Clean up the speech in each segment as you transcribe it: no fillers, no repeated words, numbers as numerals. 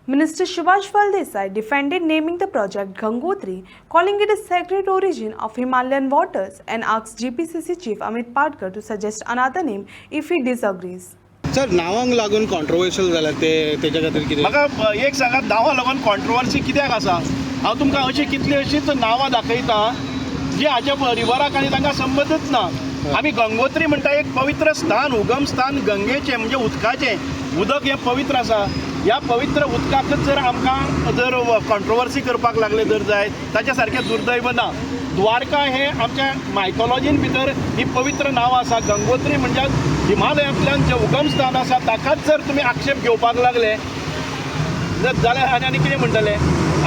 Minister Subhash Desai defended naming the project Gangotri, calling it a sacred origin of Himalayan waters, and asked GPCC Chief Amit Patkar to suggest another name if he disagrees. Sir नावांक लागून controversial जाला तेच्या खातीर कितें म्हाका एक सांगात नांवां लागून कॉन्ट्रोवर्सी कित्याक आसा हांव तुमकां अशीं कितलीं अशींच नांवां दाखयता जी हाच्या रिवराक आनी तांकां संबंदच ना. आमी गंगोत्री म्हणटा एक पवित्र स्थान, उगम स्थान गंगेचें म्हणजे उदकाचें. उदक हें पवित्र आसा. ह्या पवित्र उदकाकच जर आमकां जर कॉन्ट्रोवर्सी करपाक लागले जर जायत ताच्या सारकें दुर्दैव ना. द्वारका हे आमच्या मायथॉलॉजीन भितर ही पवित्र नांव आसा. गंगोत्री म्हणजे हिमालयांतल्यान जें उगम स्थान आसा ताकाच जर तुमी आक्षेप घेवपाक लागले जाल्यार आनी कितें म्हणटले.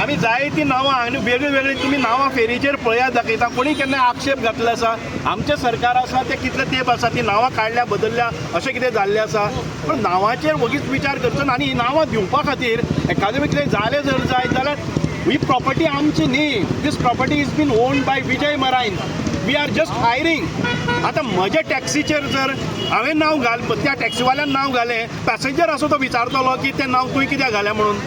आमी जायतीं नांवां आनी वेगळीं वेगळीं तुमी नांवां फेरीचेर पळयात दाखयता. कोणी केन्ना आक्षेप घातले आसा? आमचें सरकार आसा तें कितले तेंप आसा ती नांवां काडल्या बदलल्या अशें कितें जाल्लें आसा. पूण नांवाचेर वगीच विचार करचो ना. आनी ही नांवां दिवपा खातीर एखादें कितें जालें जर जायत जाल्यार ही प्रॉपर्टी आमची न्ही. This property is been owned by Vijay Marayan. We are just hiring. आतां म्हज्या टॅक्सीचेर जर हांवें नांव त्या टॅक्सीवाल्यान नांव घालें, पॅसेंजर असो तो विचारतलो की तें नांव तुवें कित्याक घालें म्हणून.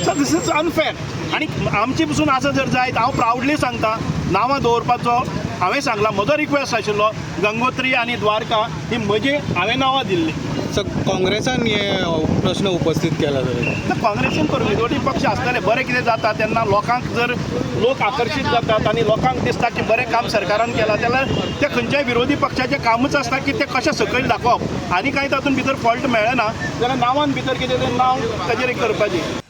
So this is unfair. आनी आमची पसून आसा जर जायत हांव प्रावडली सांगता नांवां दवरपाचो हांवें सांगलां. म्हजो रिक्वेस्ट आशिल्लो गंगोत्री आनी द्वारका ही म्हजी हांवें नांवां दिल्लीं. सर काँग्रेसान हे प्रश्न उपस्थित केला तर काँग्रेसीन तर विरोधी पक्ष आसतले. बरें कितें जाता तेन्ना लोकांक जर लोक आकर्शीत जातात आनी लोकांक दिसता की बरें काम सरकारान केलां जाल्यार ते खंयच्याय विरोधी पक्षाचें कामूच आसता की ते कशें सकयल दाखोवप. आनी कांय तातूंत भितर फॉल्ट मेळना जाल्यार नांवान भितर कितें तें नांव ताचेर करपाचें.